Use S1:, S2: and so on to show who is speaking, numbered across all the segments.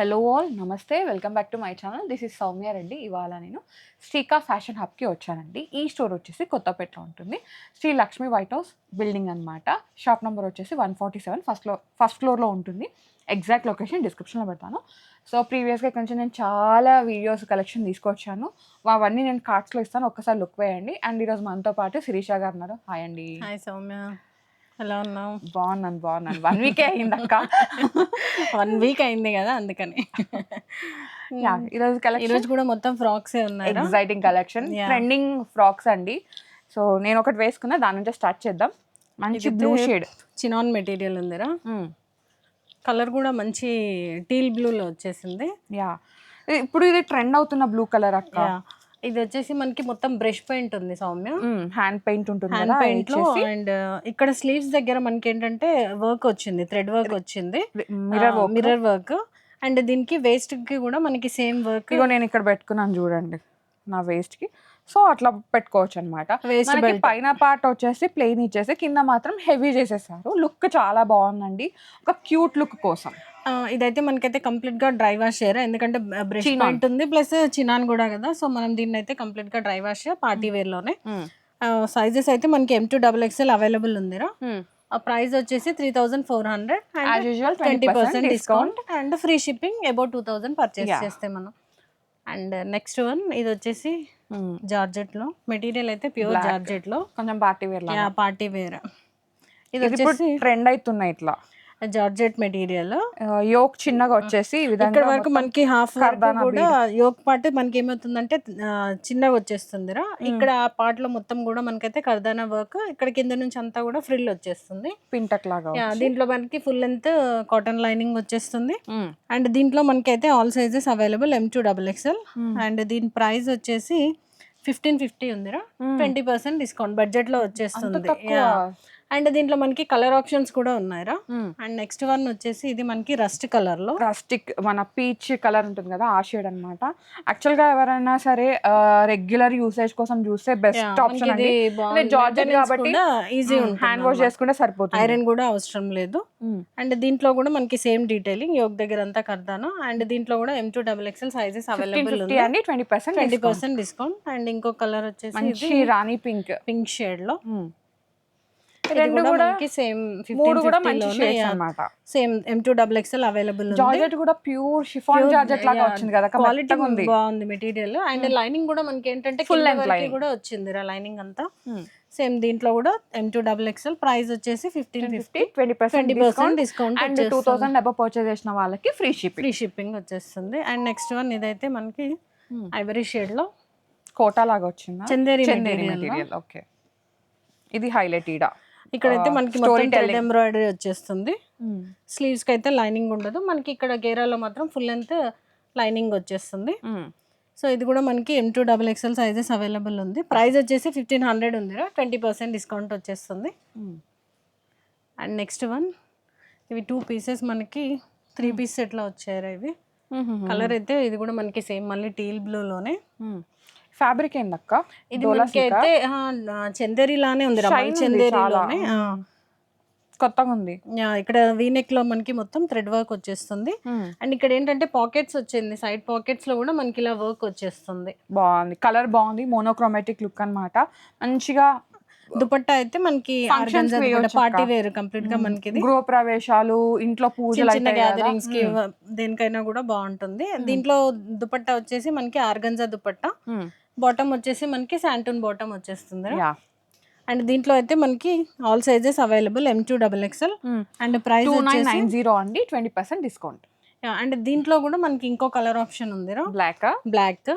S1: Hello all నమస్తే welcome back to my channel. This is Soumya Reddy. ఇవాళ నేను శ్రీకా ఫ్యాషన్ హబ్కి వచ్చానండి. ఈ స్టోర్ వచ్చేసి కొత్తపేటలో ఉంటుంది. Sri Lakshmi White House building అనమాట. షాప్ నెంబర్ వచ్చేసి 147 ఫస్ట్ ఫ్లోర్లో ఉంటుంది. ఎగ్జాక్ట్ లొకేషన్ డిస్క్రిప్షన్లో పెడతాను. సో ప్రీవియస్గా ఇక్కడ నుంచి నేను చాలా వీడియోస్ కలెక్షన్ తీసుకొచ్చాను. అవన్నీ నేను కార్డ్స్లో ఇస్తాను, ఒక్కసారి లుక్ వేయండి. అండ్ ఈరోజు మనతో పాటు శిరీష గారు ఉన్నారు. హాయ్ అండి.
S2: హాయ్ సౌమ్య, ఎలా ఉన్నావు?
S1: బాగున్నాను 1 వీకే అయింది అక్క.
S2: 1 వీక్ అయింది కదా, అందుకని. ఈరోజు కూడా మొత్తం ఫ్రాక్స్ ఉన్నాయి.
S1: ఎగ్జైటింగ్ కలెక్షన్, ట్రెండింగ్ ఫ్రాక్స్ అండి. సో నేను ఒకటి వేసుకున్నా, దాని నుంచి స్టార్ట్ చేద్దాం. మంచి బ్లూ షేడ్
S2: చినాన్ మెటీరియల్ ఉందిరా. కలర్ కూడా మంచి టీల్ బ్లూలో వచ్చేసింది.
S1: ఇప్పుడు ఇది ట్రెండ్ అవుతున్న బ్లూ కలర్ అక్క.
S2: ఇది వచ్చేసి మనకి మొత్తం బ్రష్ పెయింట్ ఉంది సౌమ్య,
S1: హ్యాండ్ పెయింట్ ఉంటుంది.
S2: హ్యాండ్ పెయింట్ లో. అండ్ ఇక్కడ స్లీవ్స్ దగ్గర మనకి ఏంటంటే వర్క్ వచ్చింది, థ్రెడ్ వర్క్ వచ్చింది, మిర్రర్ వర్క్. అండ్ దీనికి వేస్ట్ కి కూడా మనకి సేమ్ వర్క్.
S1: ఇగో నేను ఇక్కడ పెట్టుకున్నాను చూడండి నా వేస్ట్ కి. సో అట్లా పెట్టుకోవచ్చు అనమాట. పైన పార్ట్ వచ్చేసి ప్లెయిన్ ఇచ్చేసి కింద మాత్రం హెవీ చేసేసారు. లుక్ చాలా బాగుందండి, ఒక క్యూట్ లుక్ కోసం.
S2: ఇదైతే మనకైతే కంప్లీట్ గా డ్రై వాష్ చేయరా, ఎందుకంటే బ్రష్ పెయింట్ ఉంది ప్లస్ చినాన్ కూడా కదా. సో మనం దీన్ని అయితే కంప్లీట్ గా డ్రై వాష్ పార్టీ వేర్ లోనే. సైజెస్ అయితే మనకి M2XXL అవైలబుల్ ఉందిరా. ఆ ప్రైస్ వచ్చేసి 3400 and 20% discount and free shipping about 2000 purchase చేస్తే మనం. అండ్ నెక్స్ట్ వన్ ఇది వచ్చేసి జార్జెట్ లో మెటీరియల్, అయితే ప్యూర్ జార్జెట్ లో
S1: కొంచెం పార్టీ వేర్.
S2: Party wear.
S1: ఇది వచ్చేసి ట్రెండ్ అవుతున్నాయి ఇట్లా
S2: జార్జెట్ మెటీరియల్.
S1: యోక్ చిన్నగా వచ్చేసి
S2: ఇక్కడ వరకు మనకి హాఫ్ కూడా యోక్ పార్ట్ మనకి ఏమవుతుందంటే చిన్నగా వచ్చేస్తుందిరా. ఇక్కడ ఆ పార్ట్ లో మొత్తం కూడా మనకైతే కర్దానా వర్క్, ఇక్కడ కింద నుంచి అంతా కూడా ఫ్రిల్ వచ్చేస్తుంది,
S1: పింటక్ లాగా.
S2: దీంట్లో మనకి ఫుల్ లెంత్ కాటన్ లైనింగ్ వచ్చేస్తుంది. అండ్ దీంట్లో మనకైతే all sizes available M2XXL. And దీని ప్రైస్ వచ్చేసి 1550 ఉందిరా. 20% డిస్కౌంట్ బడ్జెట్ లో వచ్చేస్తుంది. అండ్ దీంట్లో మనకి కలర్ ఆప్షన్స్ కూడా ఉన్నాయిరా. అండ్ నెక్స్ట్ వన్ వచ్చేసి ఇది మనకి రస్ట్ కలర్ లో,
S1: రస్టిక్ మన పీచ్ కలర్ ఉంటుంది కదా, ఆ షేడ్ అనమాట. యాక్చువల్ గా ఎవరైనా సరే రెగ్యులర్ యూసేజ్ కోసం చూస్తే బెస్ట్ ఆప్షన్ అండి. జార్జెట్ కాబట్టి
S2: ఈజీ
S1: హ్యాండ్ వాష్ చేసుకుంటే సరిపోతుంది,
S2: ఐరన్ కూడా అవసరం లేదు. అండ్ దీంట్లో కూడా మనకి సేమ్ డీటెయిలింగ్, యోగ్ దగ్గర అంతా కర్దానా. అండ్ దీంట్లో కూడా M2XXL సైజెస్ అవైలబుల్ ఉంది
S1: అండి. 20%
S2: డిస్కౌంట్. అండ్ ఇంకో కలర్ వచ్చేసి
S1: రాణి పింక్
S2: షేడ్ లో.
S1: రెండు కూడా
S2: సేమ్
S1: మూడు కూడా మంచి షేడ్స్ అన్నమాట.
S2: సేమ్ M2XXL అవైలబుల్ ఉంది.
S1: జార్జెట్ కూడా ప్యూర్ షిఫాన్ జార్జెట్ లాగా వచ్చింది కదా,
S2: క్వాలిటీ బాగుంది మెటీరియల్. అండ్ లైనింగ్ కూడా మనకి ఏంటంటే ఫుల్ లెంత్ కూడా వచ్చింది రా లైనింగ్ అంతా. సేమ్ దీంట్లో కూడా M2XXL ప్రైస్ వచ్చేసి 1550, 20% డిస్కౌంట్.
S1: అండ్ 2000 అబౌవ్ పర్చేస్ చేసిన వాళ్ళకి ఫ్రీ
S2: షిప్పింగ్ వచ్చేస్తుంది. అండ్ నెక్స్ట్ వన్ ఇదైతే మనకి ఐవరీ షేడ్ లో
S1: కోటా లాగా వచ్చింది,
S2: చందేరి
S1: మెటీరియల్. ఓకే, ఇది హైలైట్.
S2: ఇక్కడైతే మనకి మొత్తం ఎంబ్రాయిడరీ వచ్చేస్తుంది. స్లీవ్స్ కి అయితే లైనింగ్ ఉండదు మనకి. ఇక్కడ గేరాలో మాత్రం ఫుల్ లెంత్ లైనింగ్ వచ్చేస్తుంది. సో ఇది కూడా మనకి M2XXL సైజెస్ అవైలబుల్ ఉంది. ప్రైస్ వచ్చేసి 1500 ఉంది, 20% డిస్కౌంట్ వచ్చేస్తుంది. అండ్ నెక్స్ట్ వన్ ఇవి 2 పీసెస్ మనకి 3 పీస్ సెట్లో వచ్చాయి ఇవి. కలర్ అయితే ఇది కూడా మనకి సేమ్ మళ్ళీ టీల్ బ్లూ లోనే.
S1: ఫ్యాబ్రిక్ ఏందక్క?
S2: ఇది మనకైతే చందేరి లానే ఉంది, చందేరిలోనే
S1: కొత్తగా ఉంది.
S2: ఇక్కడ వీనెక్ లో మనకి మొత్తం థ్రెడ్ వర్క్ వచ్చేస్తుంది. అండ్ ఇక్కడ ఏంటంటే పాకెట్స్ వచ్చింది, సైడ్ పాకెట్స్ లో కూడా మనకి ఇలా వర్క్ వచ్చేస్తుంది.
S1: బాగుంది, కలర్ బాగుంది, మోనోక్రోమాటిక్ లుక్ అన్నమాట. మంచిగా
S2: దుపట్టా అయితే మనకి పార్టీ వేర్ కంప్లీట్ గా మనకి
S1: గృహ ప్రవేశాలు, ఇంట్లో పూజలు,
S2: చిన్న గ్యాదరింగ్స్ కి దేనికైనా కూడా బాగుంటుంది. దీంట్లో దుపట్టా వచ్చేసి మనకి ఆర్గంజా దుపట్టా, బాటమ్ వచ్చేసి మనకి శాంటూన్ బాటమ్ వచ్చేస్తుంది. అండ్ దీంట్లో అయితే మనకి all sizes available M2XXL. And price
S1: 2990 అండి, 20% డిస్కౌంట్.
S2: అండ్ దీంట్లో కూడా మనకి ఇంకో కలర్ ఆప్షన్ ఉంది, బ్లాక్.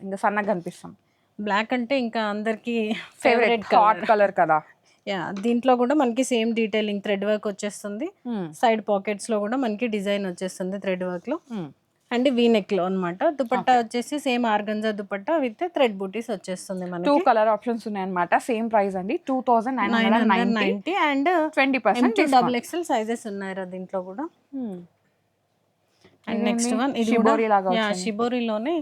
S1: ఇంకా సన్నగా కనిపిస్తాం.
S2: బ్లాక్ అంటే ఇంకా అందరికి
S1: ఫేవరెట్ కలర్ కదా.
S2: దీంట్లో కూడా మనకి సేమ్ డీటెయిలింగ్ థ్రెడ్ వర్క్ వచ్చేస్తుంది. సైడ్ పాకెట్స్ లో కూడా మనకి డిజైన్ వచ్చేస్తుంది థ్రెడ్ వర్క్ లో. అండ్ వీనెక్ లో అన్నమాట. దుపట్టా వచ్చేసి same organza dupatta with thread బూటీస్ వచ్చేస్తుంది మనకి.
S1: 2 కలర్ ఆప్షన్స్ ఉన్నాయి అన్నమాట. సేమ్ ప్రైస్ అండి, 2990
S2: అండ్
S1: 20%
S2: M2XXL సైజెస్ ఉన్నాయి దీంట్లో కూడా. అండ్ నెక్స్ట్ వన్ ఇది కూడా షిబోరిలోనే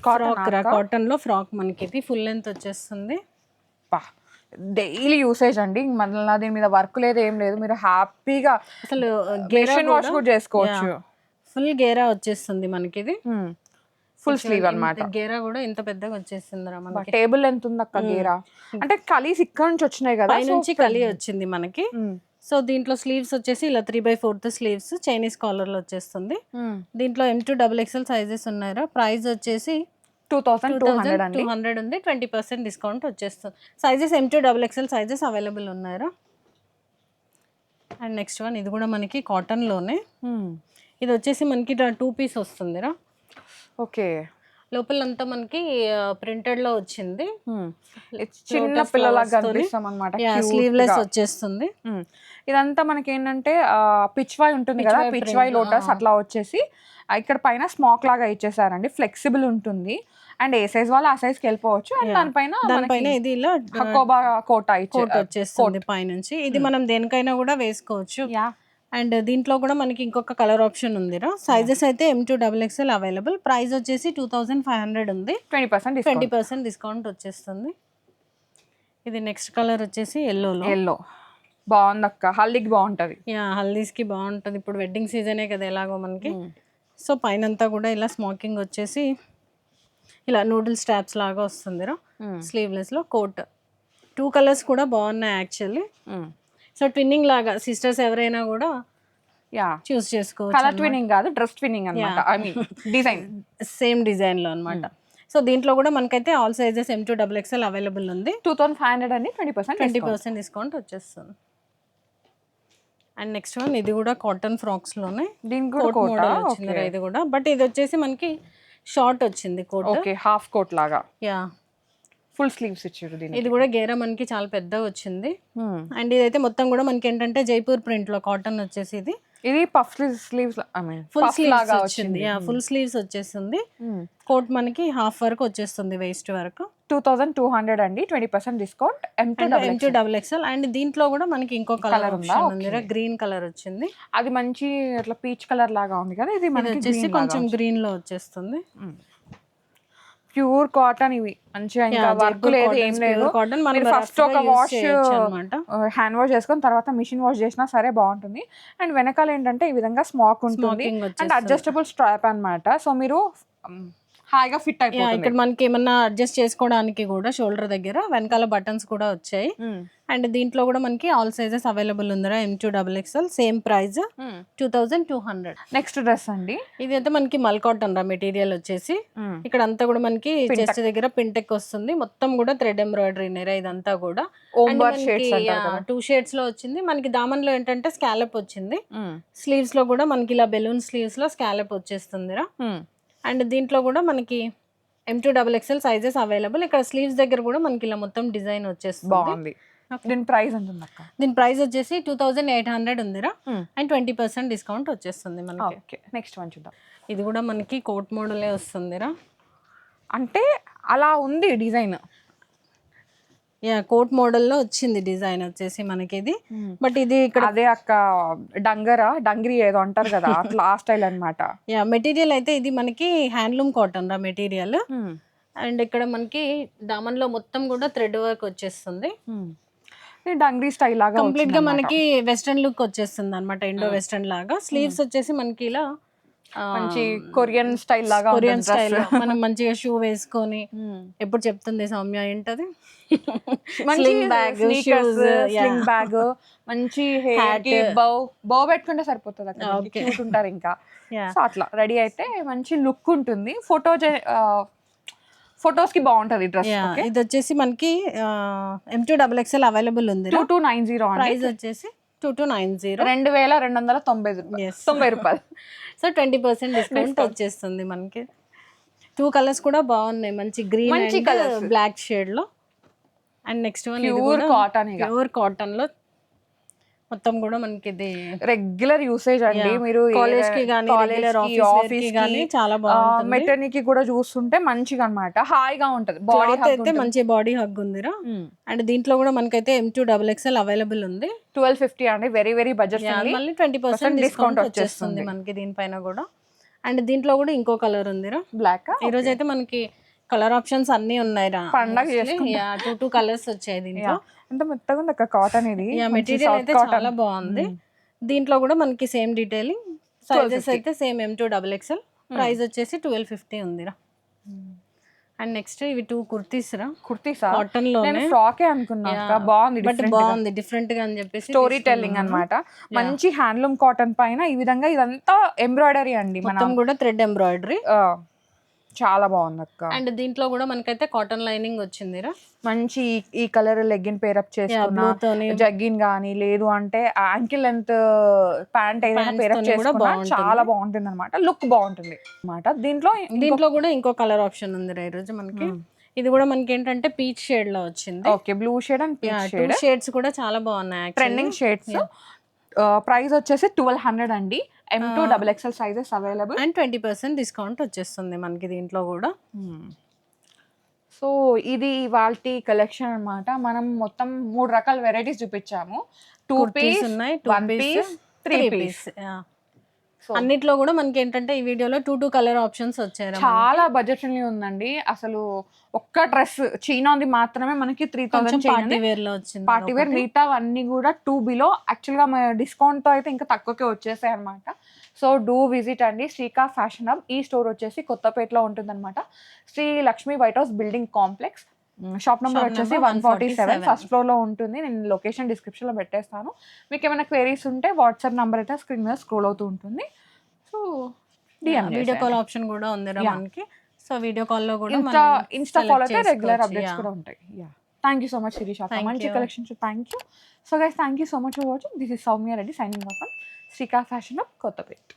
S2: కాటన్ లో ఫ్రాక్ మనకి. ఇది ఫుల్ లెంత్ వచ్చేస్తుంది.
S1: డైలీ యూసేజ్ అండి, మళ్ళీ దీని మీద వర్క్ లేదు, ఏం లేదు. మీరు హ్యాపీగా
S2: అసలు
S1: మిషన్ వాష్ కూడా చేసుకోవచ్చు.
S2: ఫుల్ గేరా వచ్చేస్తుంది మనకి ఇది.
S1: ఫుల్ స్లీవ్ అన్నమాట.
S2: గేరా కూడా ఇంత పెద్దగా వచ్చేస్తుంది రా మనకి.
S1: టేబుల్ ఎంత ఉంది అక్క గేరా? అంటే కలీస్ ఇక్కడ నుంచి వచ్చినాయి కదా,
S2: పై నుంచి కలి వచ్చింది మనకి. సో దీంట్లో స్లీవ్స్ వచ్చేసి ఇలా 3/4 స్లీవ్స్ చైనీస్ కాలర్ లో వచ్చేస్తుంది. దీంట్లో M2XXL సైజెస్ ఉన్నాయా. ప్రైస్ వచ్చేసి
S1: 2200
S2: ఉంది. 20% డిస్కౌంట్ వచ్చేస్తుంది. సైజెస్ M2XXL సైజెస్ అవైలబుల్ ఉన్నాయా. అండ్ నెక్స్ట్ వన్ ఇది కూడా మనకి కాటన్ లోనే. ఇది వచ్చేసి మనకి 2 పీస్ వస్తుందిరా.
S1: ఓకే,
S2: లోపలంతా మనకి ప్రింటెడ్ లో వచ్చింది.
S1: చిన్న పిల్లలాగా కనిపిస్తాం అన్నమాట.
S2: స్లీవ్లెస్ వచ్చేస్తుంది.
S1: ఇదంతా మనకి ఏంటంటే పిచ్వాయ్ ఉంటుంది కదా, పిచ్వాయ్ లోటస్ అట్లా వచ్చేసి ఇక్కడ పైన స్మాక్ లాగా ఇచ్చేసారండి. ఫ్లెక్సిబుల్ ఉంటుంది అండ్ ఏ సైజ్ వాళ్ళు ఆ సైజ్ కి వెళ్ళిపోవచ్చు. అండ్ దానిపైన
S2: ఇది ఇలా
S1: హకోబా కోట్
S2: వచ్చేస్తుంది పైనుంచి. ఇది మనం దేనికైనా కూడా వేసుకోవచ్చు. అండ్ దీంట్లో కూడా మనకి ఇంకొక కలర్ ఆప్షన్ ఉందిరా. సైజెస్ అయితే M2XXL అవైలబుల్. ప్రైస్ వచ్చేసి 2500 ఉంది. 20% డిస్కౌంట్ వచ్చేస్తుంది. ఇది నెక్స్ట్ కలర్ వచ్చేసి ఎల్లో
S1: బాగుంది అక్క, హల్దీకి బాగుంటది.
S2: హల్దీస్ కి బాగుంటది. ఇప్పుడు వెడ్డింగ్ సీజనే కదా ఎలాగో మనకి. సో పైన అంతా కూడా ఇలా స్మోకింగ్ వచ్చేసి ఇలా నూడిల్ స్టాప్స్ లాగా వస్తుందిరా. స్లీవ్లెస్ లో కోట్. 2 కలర్స్ కూడా బాగున్నాయి యాక్చువల్లీ. సో ట్విన్నింగ్ లాగా సిస్టర్స్ ఎవరైనా కూడా చూస్ చేసుకోవచ్చు.
S1: కలర్ ట్విన్నింగ్ కాదు, డ్రెస్ ట్విన్నింగ్ అన్నమాట. I mean design
S2: same design లో అన్నమాట. సో దీంట్లో కూడా మనకైతే ఆల్ సైజెస్ M2XXL అవైలబుల్ ఉంది.
S1: 2500 అండి. 20%
S2: డిస్కౌంట్ వచ్చేస్తుంది. అండ్ నెక్స్ట్ వన్ ఇది కూడా కాటన్ ఫ్రాక్స్ లోనే.
S1: దీనికి కూడా కోట్
S2: వచ్చింది ఇది కూడా. బట్ ఇది వచ్చేసి మనకి షార్ట్ వచ్చింది కోట్.
S1: ఓకే, హాఫ్ కోట్ లాగా. ఫుల్ స్లీవ్స్ ఇచ్చారు.
S2: ఇది కూడా గేరా మనకి చాలా పెద్దగా వచ్చింది. అండ్ ఇదైతే మొత్తం కూడా మనకి ఏంటంటే జైపూర్ ప్రింట్ లో కాటన్ వచ్చేసి
S1: ఇది puff sleeves, I mean
S2: full sleeves వచ్చింది. ఫుల్ స్లీవ్స్ వచ్చేసింది. కోట్ మనకి హాఫ్ వరకు వచ్చేస్తుంది, వేస్ట్ వరకు.
S1: 2200 అండి. 20% డిస్కౌంట్.
S2: M2XXL. అండ్ దీంట్లో కూడా మనకి ఇంకో కలర్ ఉంది, గ్రీన్ కలర్ వచ్చింది.
S1: అది మంచి అట్లా పీచ్ కలర్ లాగా ఉంది కదా. ఇది మనకి
S2: వచ్చేసి కొంచెం గ్రీన్ లో వచ్చేస్తుంది.
S1: ప్యూర్ కాటన్ ఇవి మంచిగా, ఇంకా వర్క్ లేదు ఏం లేదు. ఫస్ట్ ఒక వాష్ హ్యాండ్ వాష్ చేసుకొని తర్వాత మిషన్ వాష్ చేసినా సరే బాగుంటుంది. అండ్ వెనకాల ఏంటంటే ఈ విధంగా స్మాక్ ఉంటుంది అండ్ అడ్జస్టబుల్ స్ట్రాప్ అన్నమాట. సో మీరు హాయిగా ఫిట్ అయిపోతుంది.
S2: ఇక్కడ మనకి ఏమన్నా అడ్జస్ట్ చేసుకోవడానికి కూడా షోల్డర్ దగ్గర వెనకాల బటన్స్ కూడా వచ్చాయి. అండ్ దీంట్లో కూడా మనకి ఆల్ సైజెస్ అవైలబుల్ ఉందిరా. M2XXL same price 2200.
S1: Next dress అండి.
S2: ఇది అయితే మనకి మల్ కాటన్ రా మెటీరియల్ వచ్చేసి. ఇక్కడ అంతా కూడా మనకి చెస్ట్ దగ్గర పింటెక్ వస్తుంది. మొత్తం కూడా థ్రెడ్ ఎంబ్రాయిడరీ నేరా ఇదంతా కూడా. 2 షేడ్స్ లో వచ్చింది. మనకి దామన్ లో ఏంటంటే స్కాలప్ వచ్చింది. స్లీవ్స్ లో కూడా మనకి ఇలా బెలూన్ స్లీవ్స్ లో స్కాలప్ వచ్చేస్తుందిరా. అండ్ దీంట్లో కూడా మనకి M2XXL సైజెస్ అవైలబుల్. ఇక్కడ స్లీవ్స్ దగ్గర కూడా మనకి ఇలా మొత్తం డిజైన్ వచ్చేస్తుంది.
S1: బాగుంది. దీని ప్రైస్ ఎంత ఉంది అక్క?
S2: దీని ప్రైస్ వచ్చేసి 2800 ఉందిరా. అండ్ 20% డిస్కౌంట్ వచ్చేస్తుంది మనకి.
S1: నెక్స్ట్ వన్ చూద్దాం.
S2: ఇది కూడా మనకి కోట్ మోడలే వస్తుందిరా.
S1: అంటే అలా ఉంది డిజైన్.
S2: కోట్ మోడల్లో వచ్చింది డిజైన్ వచ్చేసి మనకి ఇది. బట్ ఇది ఇక్కడ
S1: అదే అక్క డంగిరి ఏదో అంటారు కదా, అట్లా ఆ స్టైల్ అన్నమాట.
S2: మెటీరియల్ అయితే ఇది మనకి handloom cotton raw material. And ఇక్కడ మనకి దామన్ లో మొత్తం కూడా థ్రెడ్ వర్క్ వచ్చేస్తుంది.
S1: డంగిరి స్టైల్ లాగా
S2: కంప్లీట్ గా మనకి వెస్టర్న్ లుక్ వచ్చేస్తుంది అనమాట. ఇండో వెస్టర్న్ లాగా. స్లీవ్స్ వచ్చేసి మనకి ఇలా
S1: మంచి కొరియన్ స్టైల్ లాగా,
S2: కొరియన్ స్టైల్ మనం మంచిగా షూ వేసుకొని. ఎప్పుడు చెప్తుంది సౌమ్య ఏంటది,
S1: స్లింగ్ బ్యాగ్ మంచి బౌ పెట్టుకుంటే సరిపోతుంది అక్కడ ఉంటారు ఇంకా. సో అట్లా రెడీ అయితే మంచి లుక్ ఉంటుంది. ఫొటోస్ కి బాగుంటది డ్రెస్.
S2: ఇది వచ్చేసి మనకి M2XXL అవైలబుల్ ఉంది.
S1: 2290
S2: ప్రైస్ వచ్చేసి 2290,
S1: 2290 రూపాయలు.
S2: సో 20% డిస్కౌంట్ వచ్చేస్తుంది మనకి. 2 కలర్స్ కూడా బాగున్నాయి, మంచి గ్రీన్ అండ్ బ్లాక్ షేడ్ లో. And next one
S1: pure
S2: cotton లో మొత్తం కూడా మనకి ఇది
S1: రెగ్యులర్ యూసేజ్ అండి. మీరు
S2: కాలేజ్ కి గానీ ఆఫీస్ కి గానీ చాలా బాగుంటుంది.
S1: మెటర్నిటీ కూడా చూస్తుంటే మంచిగా అన్నమాట, హాయిగా ఉంటది. బాడీ
S2: అయితే మంచి బాడీ హగ్ ఉందిరా. అండ్ దీంట్లో కూడా మనకైతే M2XXL అవైలబుల్ ఉంది.
S1: 1250 అండి, వెరీ వెరీ బడ్జెట్.
S2: మళ్ళీ 20% డిస్కౌంట్ వచ్చేస్తుంది మనకి దీనిపైన కూడా. అండ్ దీంట్లో కూడా ఇంకో కలర్ ఉందిరా,
S1: బ్లాక్.
S2: ఈ రోజు అయితే మనకి కలర్ ఆప్షన్స్ అన్ని ఉన్నాయి రా.
S1: పండగ
S2: 2 కలర్స్ వచ్చాయి దీంట్లో.
S1: అంత మెత్తగా ఉంది అక్క కాటన్. ఇది
S2: మెటీరియల్ అయితే చాలా బాగుంది. దీంట్లో కూడా మనకి సేమ్ డీటెయిలింగ్ సైజెస్ అయితే సేమ్ M2XXL, ప్రైస్ వచ్చేసి 1250 ఉందిరా. అండ్ నెక్స్ట్ ఇవి 2 కుర్తీస్ రా,
S1: కుర్తీసా?
S2: కాటన్ లో
S1: నేను ఫ్రాకే అనుకున్నా అక్క. బాగుంది,
S2: బట్ బాగుంది, డిఫరెంట్ గా అని చెప్పేసి
S1: స్టోరీ టెల్లింగ్ అన్నమాట. మంచి హ్యాండ్లూమ్ కాటన్ పైన ఈ విధంగా ఇదంతా ఎంబ్రాయిడరీ అండి,
S2: మొత్తం కూడా థ్రెడ్ ఎంబ్రాయిడరీ.
S1: చాలా బాగుంది అక్క.
S2: అండ్ దీంట్లో కూడా మనకైతే కాటన్ లైనింగ్ వచ్చిందిరా.
S1: మంచి ఈ కలర్ లెగ్గిన్ పేరప్ చేసుకున్నా, జగ్గిన్ గానీ లేదు అంటే యాంకిల్ లెంత్ ప్యాంట్ ఏదైనా పేరప్ చేసుకున్నా చాలా బాగుంటుంది అనమాట. లుక్ బాగుంటుంది అనమాట. దీంట్లో
S2: కూడా ఇంకో కలర్ ఆప్షన్ ఉంది ఈ రోజు మనకి. ఇది కూడా మనకి ఏంటంటే పీచ్ షేడ్ లో వచ్చింది.
S1: Okay, blue shade and peach shade.
S2: Shades కూడా చాలా బాగున్నాయి,
S1: ట్రెండింగ్ షేడ్స్. ప్రైస్ వచ్చేసి 1200 అండి. M2XXL sizes available
S2: and 20% discount వచ్చేస్తుంది మనకి దీంట్లో కూడా.
S1: సో ఇది వాల్టీ కలెక్షన్ అన్నమాట. మనం మొత్తం 3 రకాల వెరైటీస్ చూపించాము. 2 పీస్
S2: ఉన్నాయి,
S1: 1 పీస్, 3 పీస్.
S2: అన్నిట్లో కూడా మనకి ఏంటంటే ఈ వీడియోలో 2 కలర్ ఆప్షన్స్ వచ్చాయి.
S1: చాలా బడ్జెట్ ఫ్రెండ్లీ ఉందండి. అసలు ఒక్క డ్రెస్ చీనాది మాత్రమే మనకి 3000
S2: పార్టీ వేర్ లో వచ్చింది.
S1: పార్టీ వేర్ మిగతా అన్ని కూడా 2 బిలో. యాక్చువల్ గా డిస్కౌంట్ తో అయితే ఇంకా తక్కువకే వచ్చేసాయి అనమాట. సో డూ విజిట్ అండి శ్రీకా ఫ్యాషన్ హబ్. ఈ స్టోర్ వచ్చేసి కొత్తపేటలో ఉంటుంది అనమాట. Sri Lakshmi White House building complex. Shop number వచ్చేసి 147 ఫస్ట్ ఫ్లోర్ లో ఉంటుంది. నేను లొకేషన్ డిస్క్రిప్షన్ లో పెట్టేస్తాను. మీకు ఏమైనా క్వైరీస్ ఉంటే వాట్సాప్ నెంబర్ అయితే స్క్రీన్ మీద స్క్రోల్ అవుతూ ఉంటుంది. సో
S2: వీడియో కాల్ ఆప్షన్ కూడా ఉంది మనకి. సో వీడియో కాల్ లో కూడా
S1: ఇన్స్టా ఫాలో అయితే రెగ్యులర్ అప్డేట్స్ కూడా ఉంటాయి. Thank you so much Shirisha, మంచి collections. Thank you. So guys, thank you so much for watching. This is Soumya Reddy signing off from Srika fashion hub, Kothapet.